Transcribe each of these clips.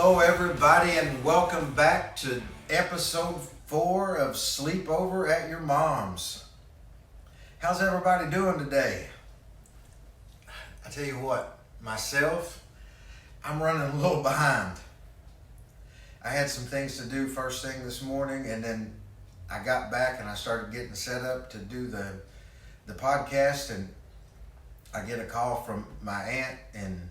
Hello, everybody, and welcome back to episode 4 of Sleepover at Your Mom's. How's everybody doing today? I tell you what, myself, I'm running a little behind. I had some things to do first thing this morning, and then I got back and I started getting set up to do the podcast, and I get a call from my aunt in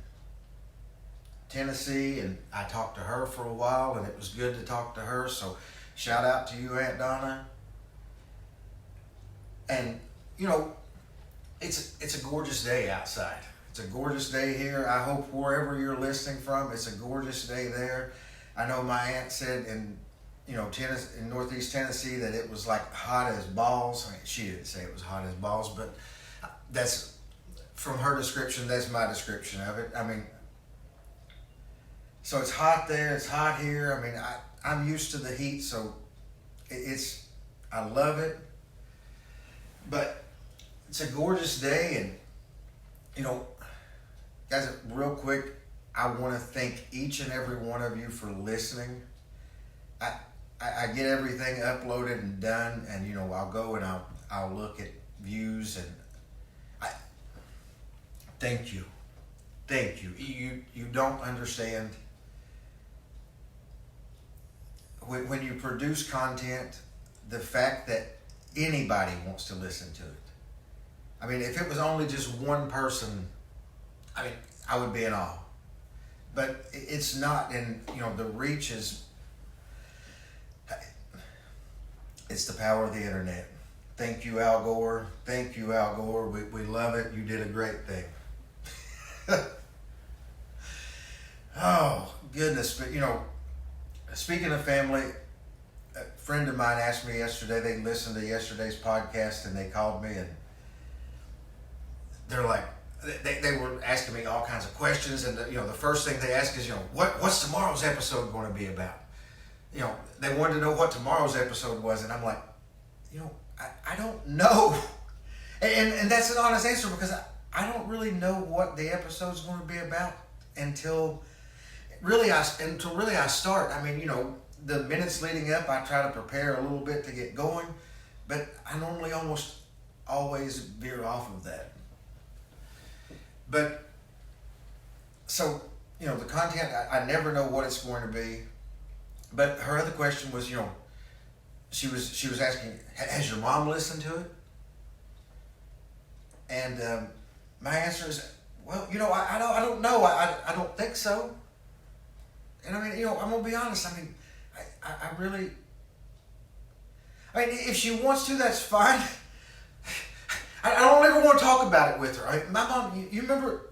Tennessee, and I talked to her for a while, and it was good to talk to her, so shout out to you, Aunt Donna. And you know, it's a gorgeous day outside. It's a gorgeous day here. I hope wherever you're listening from, it's a gorgeous day there. I know my aunt said in Tennessee, in Northeast Tennessee, that it was like hot as balls. I mean, she didn't say it was hot as balls, but that's from her description. That's my description of it. I mean, so it's hot there. It's hot here. I mean, I'm used to the heat, so I love it. But it's a gorgeous day, and guys, real quick, I want to thank each and every one of you for listening. I get everything uploaded and done, and I'll go and I'll look at views, and thank you. You don't understand. When you produce content, the fact that anybody wants to listen to it. I mean, if it was only just one person, I would be in awe. But it's not, and the reach is, it's the power of the internet. Thank you, Al Gore. Thank you, Al Gore. We love it. You did a great thing. Oh, goodness. But, speaking of family, a friend of mine asked me yesterday, they listened to yesterday's podcast, and they called me, and they're like, they were asking me all kinds of questions, and the first thing they ask is, what's tomorrow's episode going to be about? They wanted to know what tomorrow's episode was, and I'm like, I don't know. And that's an honest answer, because I don't really know what the episode's going to be about until I start. I mean, the minutes leading up, I try to prepare a little bit to get going, but I normally almost always veer off of that. But, so, the content, I never know what it's going to be. But her other question was, she was asking, has your mom listened to it? And my answer is, well, I don't know. I don't think so. And I'm going to be honest. I really, if she wants to, that's fine. I don't ever want to talk about it with her. My mom, you remember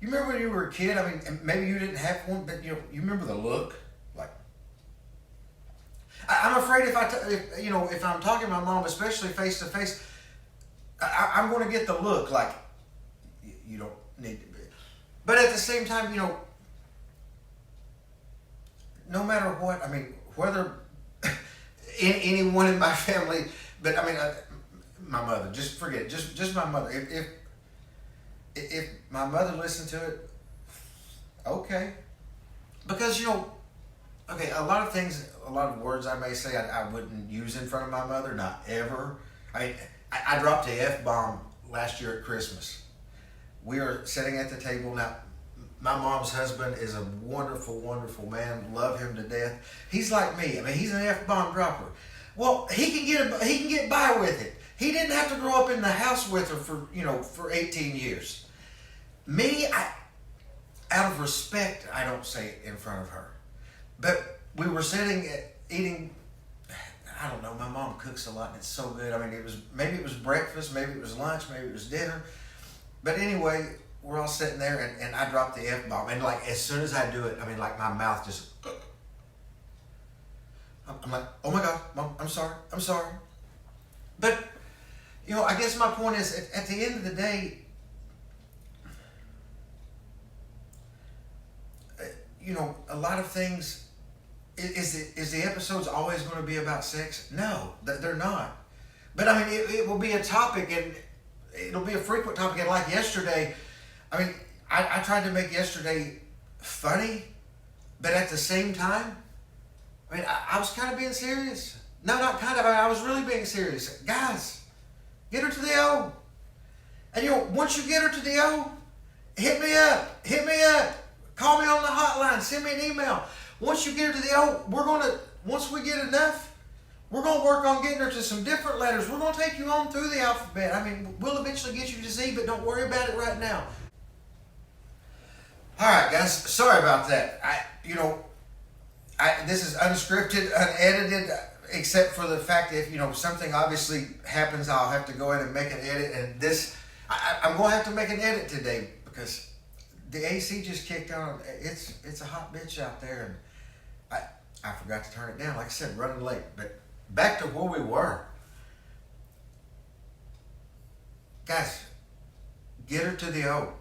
when you were a kid? And maybe you didn't have one, but you remember the look. Like, I'm afraid if I'm talking to my mom, especially face to face, I'm going to get the look like you don't need to be. But at the same time, no matter what, whether anyone in my family, but my mother, just forget it, just my mother. If my mother listened to it, okay. Because, okay, a lot of things, a lot of words I may say I wouldn't use in front of my mother, not ever. I dropped a F-bomb last year at Christmas. We were sitting at the table. Now, my mom's husband is a wonderful, wonderful man. Love him to death. He's like me. He's an F-bomb dropper. Well, he can get by with it. He didn't have to grow up in the house with her for 18 years. Me, out of respect, I don't say it in front of her. But we were sitting eating. I don't know. My mom cooks a lot, and it's so good. Maybe it was breakfast, maybe it was lunch, maybe it was dinner. But anyway, we're all sitting there, and I dropped the F-bomb. And as soon as I do it, my mouth just, I'm like, oh my God, Mom, I'm sorry. But, I guess my point is, at the end of the day, a lot of things, is the episodes always going to be about sex? No, they're not. But it will be a topic, and it'll be a frequent topic. And like yesterday, I tried to make yesterday funny, But at the same time, I mean, I was kind of being serious. No, not kind of. I was really being serious. Guys, get her to the O. And once you get her to the O, hit me up. Call me on the hotline. Send me an email. Once you get her to the O, once we get enough, we're going to work on getting her to some different letters. We're going to take you on through the alphabet. I mean, we'll eventually get you to Z, but don't worry about it right now. All right, guys. Sorry about that. This is unscripted, unedited, except for the fact that if something obviously happens, I'll have to go in and make an edit. And I'm going to have to make an edit today because the AC just kicked on. It's a hot bitch out there, and I forgot to turn it down. Like I said, running late. But back to where we were. Guys, get her to the O.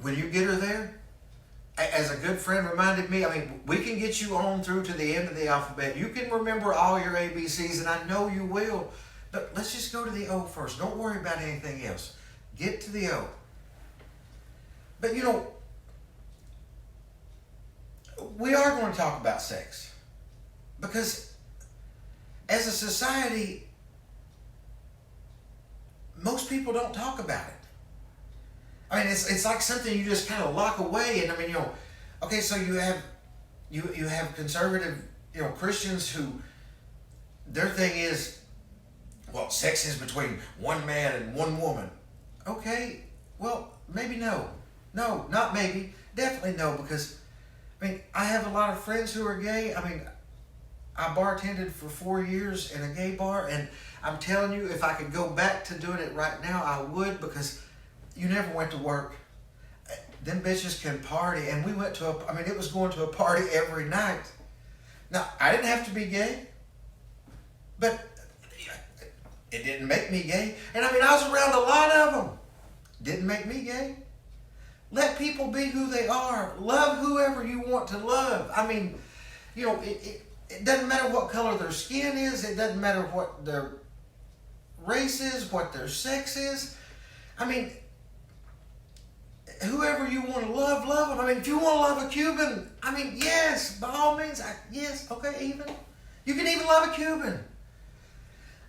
When you get her there, as a good friend reminded me, I mean, we can get you on through to the end of the alphabet. You can remember all your ABCs, and I know you will. But let's just go to the O first. Don't worry about anything else. Get to the O. But we are going to talk about sex. Because as a society, most people don't talk about it. I mean, it's like something you just kind of lock away. And I mean, okay, so you have conservative, Christians who their thing is, well, sex is between one man and one woman. Okay, well, maybe no. No, not maybe. Definitely no, because, I mean, I have a lot of friends who are gay. I mean, I bartended for 4 years in a gay bar, and I'm telling you, if I could go back to doing it right now, I would, because you never went to work. Them bitches can party, and we went to it was going to a party every night. Now, I didn't have to be gay, but it didn't make me gay. And I mean, I was around a lot of them. Didn't make me gay. Let people be who they are. Love whoever you want to love. I mean, it doesn't matter what color their skin is. It doesn't matter what their race is, what their sex is. I mean, whoever you want to love them. I mean, if you want to love a Cuban, I mean, yes, by all means, yes, okay, even. You can even love a Cuban.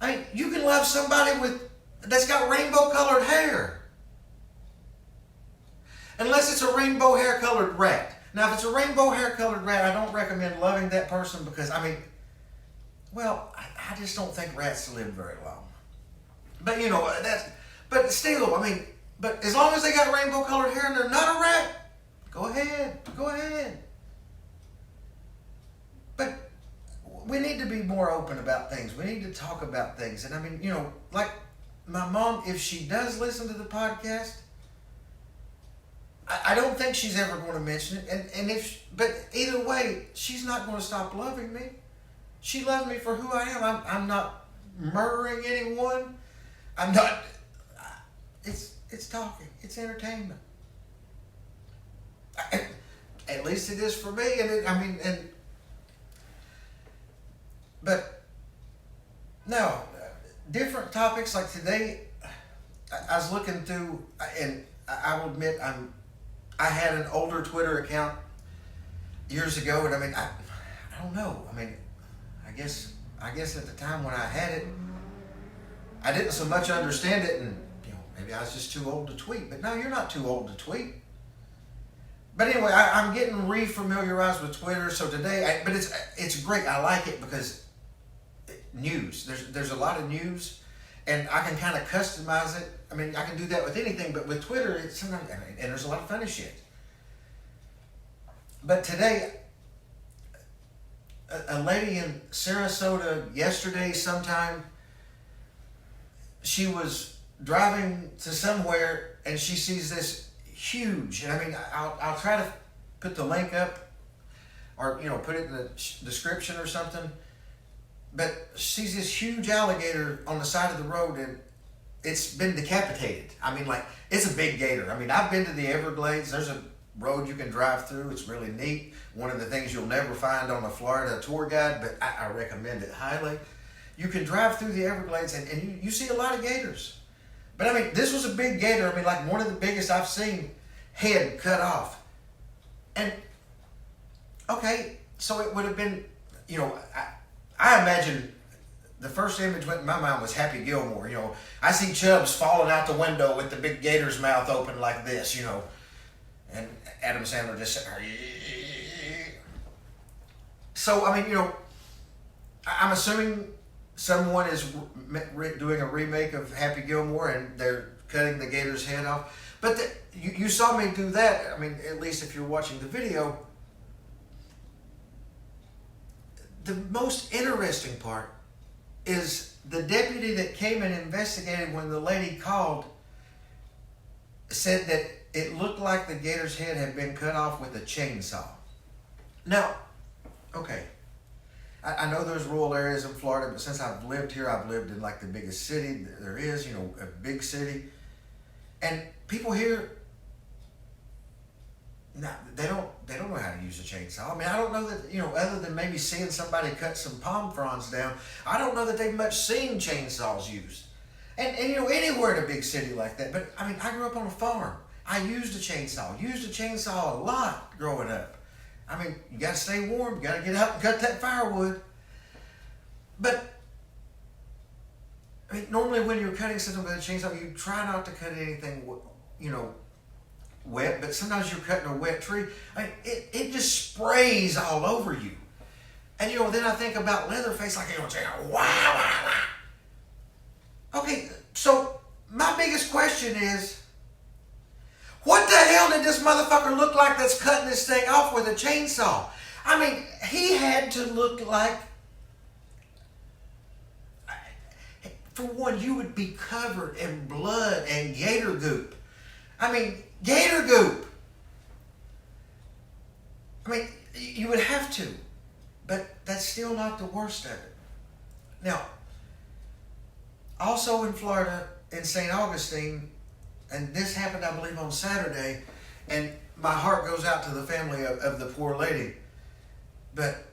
I mean, you can love somebody that's got rainbow-colored hair. Unless it's a rainbow hair-colored rat. Now, if it's a rainbow hair-colored rat, I don't recommend loving that person because, I mean, well, I just don't think rats live very long. But, but still, I mean, but as long as they got rainbow-colored hair and they're not a rat, go ahead. But we need to be more open about things. We need to talk about things. And I mean, like my mom, if she does listen to the podcast, I don't think she's ever going to mention it. But either way, she's not going to stop loving me. She loves me for who I am. I'm not murdering anyone. I'm not. It's talking. It's entertainment. At least it is for me. But no, different topics like today. I was looking through, and I will admit I had an older Twitter account years ago, and I mean, I don't know. I mean, I guess at the time when I had it, I didn't so much understand it, and maybe I was just too old to tweet. But no, you're not too old to tweet. But anyway, I'm getting re-familiarized with Twitter. So today, but it's great. I like it because news. There's a lot of news, and I can kind of customize it. I mean, I can do that with anything, but with Twitter, it's sometimes, and there's a lot of funny shit. But today, a lady in Sarasota yesterday sometime, she was driving to somewhere and she sees this huge, and I mean, I'll try to put the link up or, put it in the description or something, but she sees this huge alligator on the side of the road and it's been decapitated. I mean, like, it's a big gator. I mean, I've been to the Everglades. There's a road you can drive through. It's really neat. One of the things you'll never find on a Florida tour guide, but I recommend it highly. You can drive through the Everglades and you see a lot of gators. But I mean, this was a big gator. I mean, like one of the biggest I've seen, head cut off. And Okay, so it would have been, I imagine the first image went in my mind was Happy Gilmore. I see Chubbs falling out the window with the big gator's mouth open like this, and Adam Sandler just sitting there. So, I'm assuming someone is doing a remake of Happy Gilmore and they're cutting the gator's head off. But you saw me do that. At least if you're watching the video. The most interesting part is the deputy that came and investigated when the lady called said that it looked like the gator's head had been cut off with a chainsaw. Now, okay, I know there's rural areas in Florida, but since I've lived here, I've lived in like the biggest city there is, a big city. And people here, they don't know how to use a chainsaw. I don't know that, other than maybe seeing somebody cut some palm fronds down, I don't know that they've much seen chainsaws used. And anywhere in a big city like that. But, I grew up on a farm. I used a chainsaw a lot growing up. You got to stay warm. You got to get up and cut that firewood. But, normally when you're cutting something with a chainsaw, you try not to cut anything, wet, but sometimes you're cutting a wet tree. It just sprays all over you. And then I think about Leatherface, like wow. Okay, so my biggest question is, what the hell did this motherfucker look like that's cutting this thing off with a chainsaw? He had to look like, for one, you would be covered in blood and gator goop. Gator goop. You would have to, but that's still not the worst of it. Now, also in Florida, in St. Augustine, and this happened, I believe, on Saturday, and my heart goes out to the family of the poor lady. But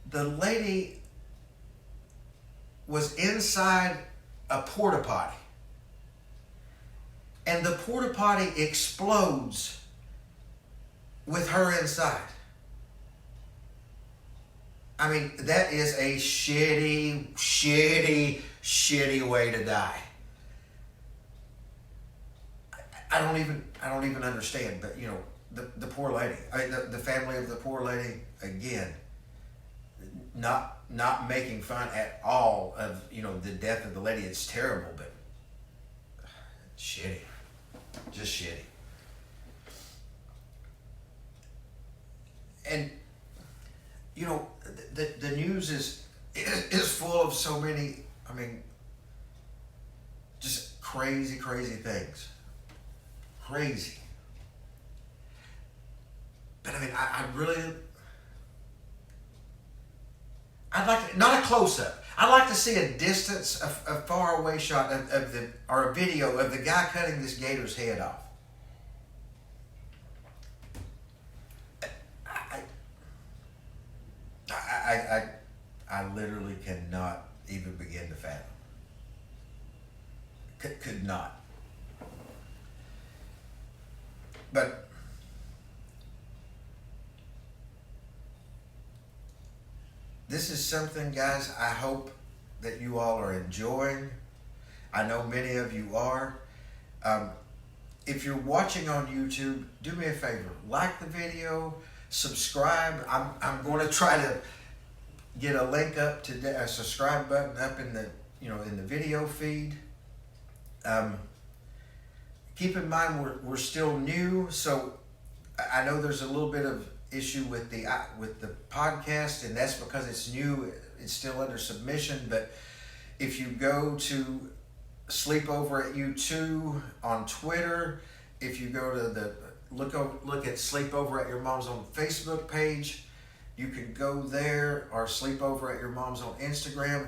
the lady was inside a porta potty. And the porta potty explodes with her inside. That is a shitty, shitty, shitty way to die. I don't even understand, but the poor lady, the family of the poor lady, again, not making fun at all of, the death of the lady. It's terrible, but shitty. Just shitty. And the news is full of so many, just crazy things. Crazy. But I'd like to, not a close-up. I'd like to see a distance, a far away shot or a video of the guy cutting this gator's head off. I literally cannot even begin to fathom. Could not. But this is something, guys, I hope that you all are enjoying. I know many of you are. If you're watching on YouTube, do me a favor. Like the video, subscribe. I'm going to try to get a link up to a subscribe button up in the in the video feed. Keep in mind we're still new, so I know there's a little bit of issue with the podcast, and that's because it's new. It's still under submission. But if you go to Sleepover at U2 on Twitter, if you go to the look at Sleepover at Your Mom's on Facebook page, you can go there, or Sleepover at Your Mom's on Instagram.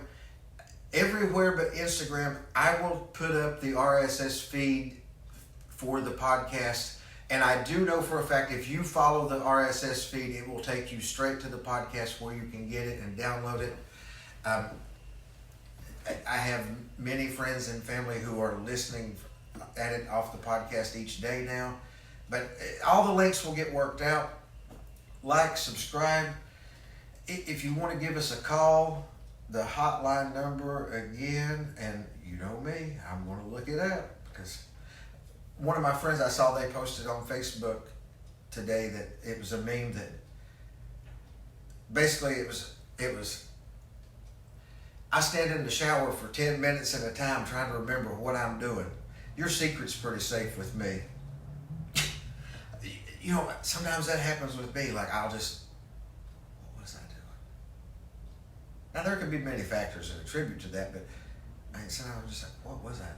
Everywhere but Instagram, I will put up the RSS feed for the podcast. And I do know for a fact, if you follow the RSS feed, it will take you straight to the podcast where you can get it and download it. I have many friends and family who are listening at it off the podcast each day now. But all the links will get worked out. Like, subscribe. If you want to give us a call, the hotline number again, and you know me, I'm going to look it up, because one of my friends, I saw they posted on Facebook today that it was a meme that basically it was I stand in the shower for 10 minutes at a time trying to remember what I'm doing. Your secret's pretty safe with me. You know, sometimes that happens with me. Like, I'll just, what was I doing? Now, there could be many factors that attribute to that, but sometimes I'm just like, what was I doing?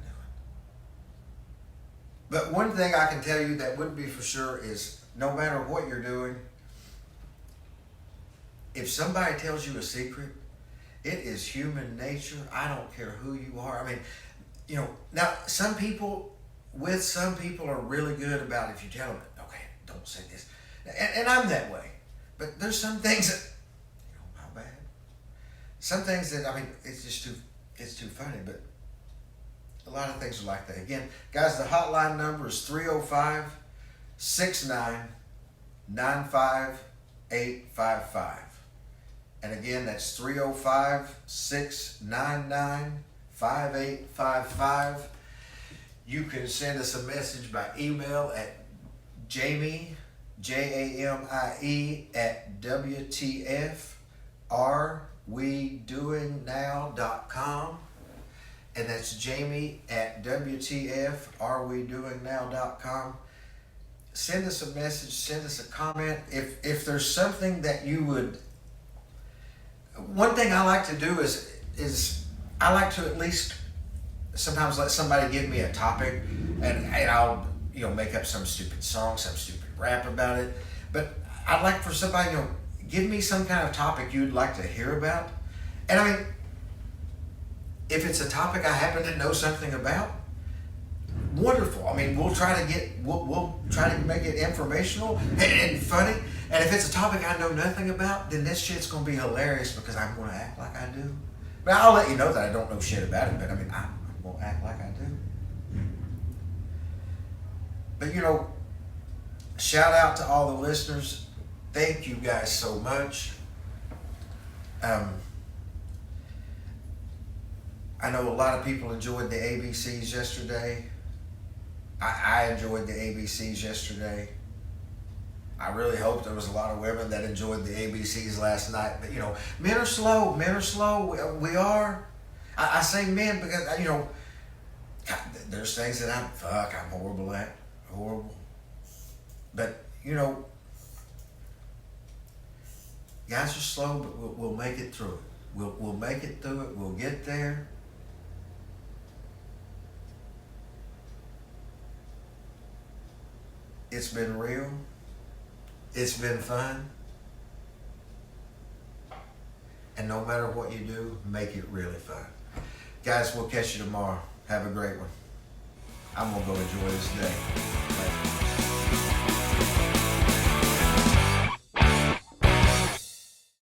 But one thing I can tell you that would be for sure is, no matter what you're doing, if somebody tells you a secret, it is human nature. I don't care who you are. I mean, you know, now some people are really good about, if you tell them, okay, don't say this. And I'm that way. But there's some things that, you know, how bad? Some things that, I mean, it's too funny, but a lot of things are like that. Again, guys, the hotline number is 305-699-55855. And again, that's 305-699-5855. You can send us a message by email at Jamie, Jamie, at WTFareWeDoingNow.com. And that's Jamie at WTFareWeDoingNow.com. Send us a message, send us a comment. If there's something that you would, one thing I like to do is I like to at least sometimes let somebody give me a topic, and I'll, you know, make up some stupid song, some stupid rap about it. But I'd like for somebody, you know, give me some kind of topic you'd like to hear about. And I mean, if it's a topic I happen to know something about, wonderful. I mean, we'll try to make it informational and funny. And if it's a topic I know nothing about, then this shit's going to be hilarious, because I'm going to act like I do. But I'll let you know that I don't know shit about it, but I mean, I'm going to act like I do. But, you know, shout out to all the listeners. Thank you guys so much. I know a lot of people enjoyed the ABCs yesterday. I enjoyed the ABCs yesterday. I really hope there was a lot of women that enjoyed the ABCs last night. But, you know, men are slow. Men are slow. We are. I say men because, you know, God, there's things that I'm horrible at. Horrible. But, you know, guys are slow, but we'll make it through it. We'll make it through it. We'll get there. It's been real. It's been fun. And no matter what you do, make it really fun. Guys, we'll catch you tomorrow. Have a great one. I'm going to go enjoy this day. Later.